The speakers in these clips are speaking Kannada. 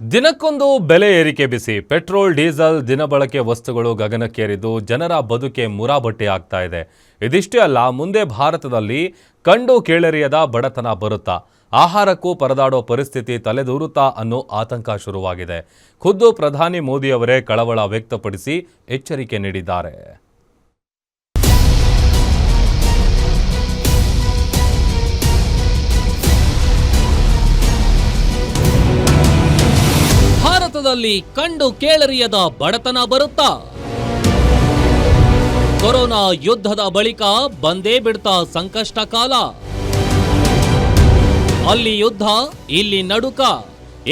ದಿನಕ್ಕೊಂದು ಬೆಲೆ ಏರಿಕೆ ಬಿಸಿ. ಪೆಟ್ರೋಲ್, ಡೀಸೆಲ್, ದಿನಬಳಕೆ ವಸ್ತುಗಳು ಗಗನಕ್ಕೇರಿದ್ದು ಜನರ ಬದುಕೆ ಮುರಾಬಟ್ಟಿ ಆಗ್ತಾ ಇದೆ. ಇದಿಷ್ಟೇ ಅಲ್ಲ, ಮುಂದೆ ಭಾರತದಲ್ಲಿ ಕಂಡು ಕೇಳರಿಯದ ಬಡತನ ಬರುತ್ತಾ, ಆಹಾರಕ್ಕೂ ಪರದಾಡೋ ಪರಿಸ್ಥಿತಿ ತಲೆದೂರುತ್ತಾ ಅನ್ನೋ ಆತಂಕ ಶುರುವಾಗಿದೆ. ಖುದ್ದು ಪ್ರಧಾನಿ ಮೋದಿಯವರೇ ಕಳವಳ ವ್ಯಕ್ತಪಡಿಸಿ ಎಚ್ಚರಿಕೆ ನೀಡಿದ್ದಾರೆ. ಭಾರತದಲ್ಲಿ ಕಂಡು ಕೇಳರಿಯದ ಬಡತನ ಬರುತ್ತಾ? ಕೊರೋನಾ ಯುದ್ಧದ ಬಳಿಕ ಬಂದೇ ಬಿಡ್ತಾ ಸಂಕಷ್ಟ ಕಾಲ. ಅಲ್ಲಿ ಯುದ್ಧ, ಇಲ್ಲಿ ನಡುಕ,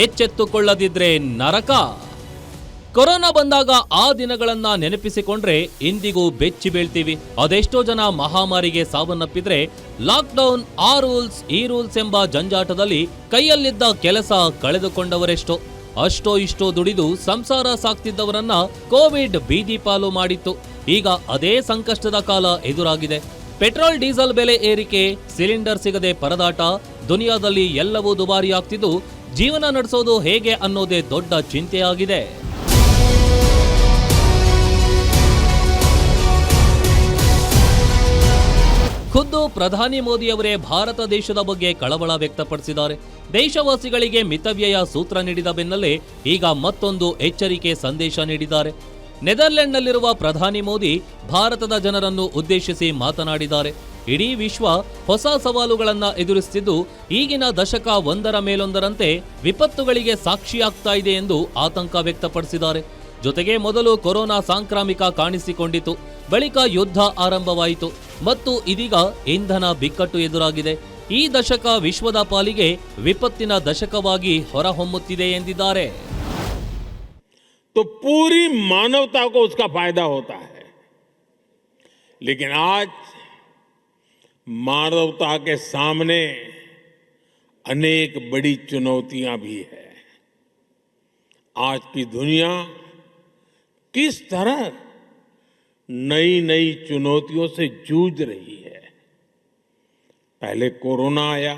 ಎಚ್ಚೆತ್ತುಕೊಳ್ಳದಿದ್ರೆ ನರಕ. ಕೊರೋನಾ ಬಂದಾಗ ಆ ದಿನಗಳನ್ನ ನೆನಪಿಸಿಕೊಂಡ್ರೆ ಇಂದಿಗೂ ಬೆಚ್ಚಿ ಬೀಳ್ತೀವಿ. ಅದೆಷ್ಟೋ ಜನ ಮಹಾಮಾರಿಗೆ ಸಾವನ್ನಪ್ಪಿದ್ರೆ ಲಾಕ್ಡೌನ್, ಆ ರೂಲ್ಸ್ ಈ ರೂಲ್ಸ್ ಎಂಬ ಜಂಜಾಟದಲ್ಲಿ ಕೈಯಲ್ಲಿದ್ದ ಕೆಲಸ ಕಳೆದುಕೊಂಡವರೆಷ್ಟೋ. ಅಷ್ಟೋ ಇಷ್ಟೋ ದುಡಿದು ಸಂಸಾರ ಸಾಕ್ತಿದ್ದವರನ್ನ ಕೋವಿಡ್ ಬೀದಿ ಪಾಲು ಮಾಡಿತ್ತು. ಈಗ ಅದೇ ಸಂಕಷ್ಟದ ಕಾಲ ಎದುರಾಗಿದೆ. ಪೆಟ್ರೋಲ್, ಡೀಸೆಲ್ ಬೆಲೆ ಏರಿಕೆ, ಸಿಲಿಂಡರ್ ಸಿಗದೆ ಪರದಾಟ, ದುನಿಯಾದಲ್ಲಿ ಎಲ್ಲವೂ ದುಬಾರಿ ಆಗ್ತಿದ್ದು ಜೀವನ ನಡೆಸೋದು ಹೇಗೆ ಅನ್ನೋದೇ ದೊಡ್ಡ ಚಿಂತೆಯಾಗಿದೆ. ಖುದ್ದು ಪ್ರಧಾನಿ ಮೋದಿಯವರೇ ಭಾರತ ದೇಶದ ಬಗ್ಗೆ ಕಳವಳ ವ್ಯಕ್ತಪಡಿಸಿದ್ದಾರೆ. ದೇಶವಾಸಿಗಳಿಗೆ ಮಿತವ್ಯಯ ಸೂತ್ರ ನೀಡಿದ ಬೆನ್ನಲ್ಲೇ ಈಗ ಮತ್ತೊಂದು ಎಚ್ಚರಿಕೆ ಸಂದೇಶ ನೀಡಿದ್ದಾರೆ. ನೆದರ್ಲೆಂಡ್ನಲ್ಲಿರುವ ಪ್ರಧಾನಿ ಮೋದಿ ಭಾರತದ ಜನರನ್ನು ಉದ್ದೇಶಿಸಿ ಮಾತನಾಡಿದ್ದಾರೆ. ಇಡೀ ವಿಶ್ವ ಹೊಸ ಸವಾಲುಗಳನ್ನ ಎದುರಿಸುತ್ತಿದ್ದು ಈಗಿನ ದಶಕ ಒಂದರ ಮೇಲೊಂದರಂತೆ ವಿಪತ್ತುಗಳಿಗೆ ಸಾಕ್ಷಿಯಾಗ್ತಾ ಇದೆ ಎಂದು ಆತಂಕ ವ್ಯಕ್ತಪಡಿಸಿದ್ದಾರೆ. ಜೊತೆಗೆ ಮೊದಲು ಕೊರೋನಾ ಸಾಂಕ್ರಾಮಿಕ ಕಾಣಿಸಿಕೊಂಡಿತು, ಬಳಿಕ ಯುದ್ಧ ಆರಂಭವಾಯಿತು ಮತ್ತು ಇದೀಗ ಇಂಧನ ಬಿಕ್ಕಟ್ಟು ಎದುರಾಗಿದೆ. ಈ ದಶಕ ವಿಶ್ವದ ಪಾಲಿಗೆ ವಿಪತ್ತಿನ ದಶಕವಾಗಿ ಹೊರಹೊಮ್ಮುತ್ತಿದೆ ಎಂದಿದ್ದಾರೆ. तो पूरी मानवता को उसका फायदा होता है, लेकिन आज मानवता के सामने अनेक बड़ी चुनौतियां भी है. आज की दुनिया किस तरह नई नई चुनौतियों से जूझ रही है. पहले कोरोना आया,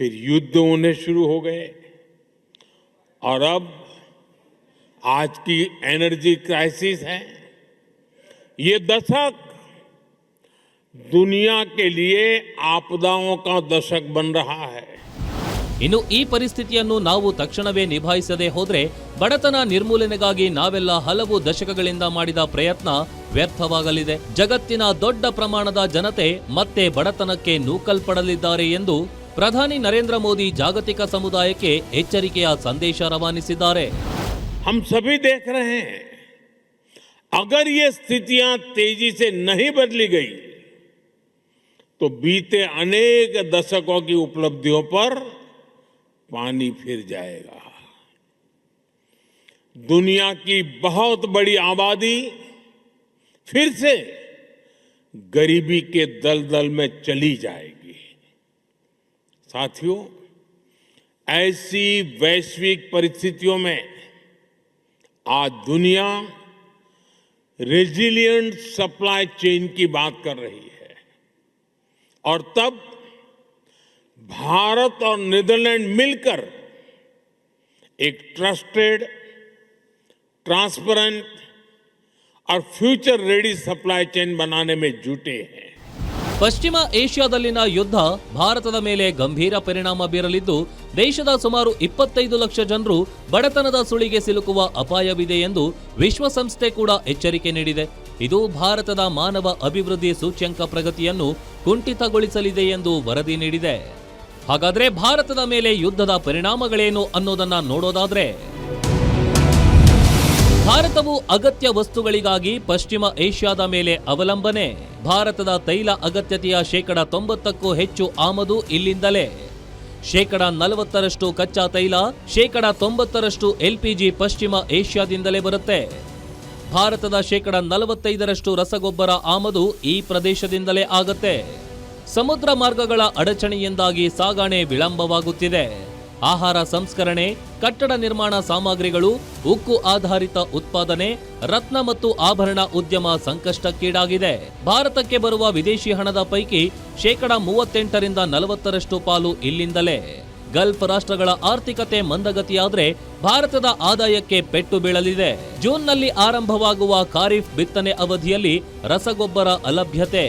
फिर युद्ध होने शुरू हो गए और अब आज की एनर्जी क्राइसिस है. ये दशक दुनिया के लिए आपदाओं का दशक बन रहा है. ಇನ್ನು ಈ ಪರಿಸ್ಥಿತಿಯನ್ನು ನಾವು ತಕ್ಷಣವೇ ನಿಭಾಯಿಸದೆ ಹೋದ್ರೆ ಬಡತನ ನಿರ್ಮೂಲನೆಗಾಗಿ ನಾವೆಲ್ಲ ಹಲವು ದಶಕಗಳಿಂದ ಮಾಡಿದ ಪ್ರಯತ್ನ ವ್ಯರ್ಥವಾಗಲಿದೆ. ಜಗತ್ತಿನ ದೊಡ್ಡ ಪ್ರಮಾಣದ ಜನತೆ ಮತ್ತೆ ಬಡತನಕ್ಕೆ ನೂಕಲ್ಪಡಲಿದ್ದಾರೆ ಎಂದು ಪ್ರಧಾನಿ ನರೇಂದ್ರ ಮೋದಿ ಜಾಗತಿಕ ಸಮುದಾಯಕ್ಕೆ ಎಚ್ಚರಿಕೆಯ ಸಂದೇಶ ರವಾನಿಸಿದ್ದಾರೆ. हम सभी देख रहे हैं, अगर ये स्थितियां तेजी से नहीं बदली गई तो बीते अनेक दशकों की उपलब्धियों पर पानी फिर जाएगा. दुनिया की बहुत बड़ी आबादी फिर से गरीबी के दलदल में चली जाएगी. साथियों, ऐसी वैश्विक परिस्थितियों में आज दुनिया रेजिलिएंट सप्लाई चेन की बात कर रही है और तब भारत और नीदरलैंड मिलकर एक ट्रस्टेड, ट्रांसपेरेंट और फ्यूचर रेडी सप्लाई चेन बनाने में जुटे हैं. ಪಶ್ಚಿಮ ಏಷ್ಯಾದಲ್ಲಿನ ಯುದ್ಧ ಭಾರತದ ಮೇಲೆ ಗಂಭೀರ ಪರಿಣಾಮ ಬೀರಲಿದ್ದು ದೇಶದ ಸುಮಾರು 25 ಲಕ್ಷ ಜನರು ಬಡತನದ ಸುಳಿಗೆ ಸಿಲುಕುವ ಅಪಾಯವಿದೆ ಎಂದು ವಿಶ್ವಸಂಸ್ಥೆ ಕೂಡ ಎಚ್ಚರಿಕೆ ನೀಡಿದೆ. ಇದು ಭಾರತದ ಮಾನವ ಅಭಿವೃದ್ಧಿ ಸೂಚ್ಯಂಕ ಪ್ರಗತಿಯನ್ನು ಕುಂಠಿತಗೊಳಿಸಲಿದೆ ಎಂದು ವರದಿ ನೀಡಿದೆ. ಹಾಗಾದ್ರೆ ಭಾರತದ ಮೇಲೆ ಯುದ್ಧದ ಪರಿಣಾಮಗಳೇನು ಅನ್ನೋದನ್ನ ನೋಡೋದಾದ್ರೆ, ಭಾರತವು ಅಗತ್ಯ ವಸ್ತುಗಳಿಗಾಗಿ ಪಶ್ಚಿಮ ಏಷ್ಯಾದ ಮೇಲೆ ಅವಲಂಬನೆ. ಭಾರತದ ತೈಲ ಅಗತ್ಯತೆಯ 90%ಕ್ಕೂ ಹೆಚ್ಚು ಆಮದು ಇಲ್ಲಿಂದಲೇ. 40% ಕಚ್ಚಾ ತೈಲ, 90% LPG ಪಶ್ಚಿಮ ಏಷ್ಯಾದಿಂದಲೇ ಬರುತ್ತೆ. ಭಾರತದ 45% ರಸಗೊಬ್ಬರ ಆಮದು ಈ ಪ್ರದೇಶದಿಂದಲೇ ಆಗತ್ತೆ. ಸಮುದ್ರ ಮಾರ್ಗಗಳ ಅಡಚಣೆಯಿಂದಾಗಿ ಸಾಗಣೆ ವಿಳಂಬವಾಗುತ್ತಿದೆ. ಆಹಾರ ಸಂಸ್ಕರಣೆ, ಕಟ್ಟಡ ನಿರ್ಮಾಣ ಸಾಮಗ್ರಿಗಳು, ಉಕ್ಕು ಆಧಾರಿತ ಉತ್ಪಾದನೆ, ರತ್ನ ಮತ್ತು ಆಭರಣ ಉದ್ಯಮ ಸಂಕಷ್ಟಕ್ಕೀಡಾಗಿದೆ. ಭಾರತಕ್ಕೆ ಬರುವ ವಿದೇಶಿ ಹಣದ ಪೈಕಿ 38% ರಿಂದ 40% ಪಾಲು ಇಲ್ಲಿಂದಲೇ. ಗಲ್ಫ್ ರಾಷ್ಟ್ರಗಳ ಆರ್ಥಿಕತೆ ಮಂದಗತಿಯಾದ್ರೆ ಭಾರತದ ಆದಾಯಕ್ಕೆ ಪೆಟ್ಟು ಬೀಳಲಿದೆ. ಜೂನ್ನಲ್ಲಿ ಆರಂಭವಾಗುವ ಖಾರಿಫ್ ಬಿತ್ತನೆ ಅವಧಿಯಲ್ಲಿ ರಸಗೊಬ್ಬರ ಅಲಭ್ಯತೆ,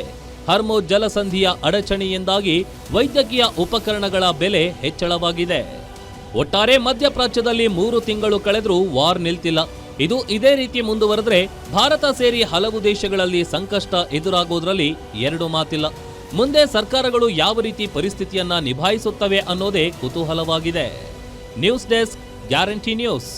ಹರ್ಮುಜ್ ಜಲಸಂಧಿಯ ಅಡಚಣೆಯಿಂದಾಗಿ ವೈದ್ಯಕೀಯ ಉಪಕರಣಗಳ ಬೆಲೆ ಹೆಚ್ಚಳವಾಗಿದೆ. ಒಟ್ಟಾರೆ ಮಧ್ಯಪ್ರಾಚ್ಯದಲ್ಲಿ 3 ತಿಂಗಳು ಕಳೆದರೂ ವಾರ್ ನಿಲ್ತಿಲ್ಲ. ಇದು ಇದೇ ರೀತಿ ಮುಂದುವರೆದ್ರೆ ಭಾರತ ಸೇರಿ ಹಲವು ದೇಶಗಳಲ್ಲಿ ಸಂಕಷ್ಟ ಎದುರಾಗೋದ್ರಲ್ಲಿ 2 ಮಾತಿಲ್ಲ. ಮುಂದೆ ಸರ್ಕಾರಗಳು ಯಾವ ರೀತಿ ಪರಿಸ್ಥಿತಿಯನ್ನ ನಿಭಾಯಿಸುತ್ತವೆ ಅನ್ನೋದೇ ಕುತೂಹಲವಾಗಿದೆ. News desk, guarantee news.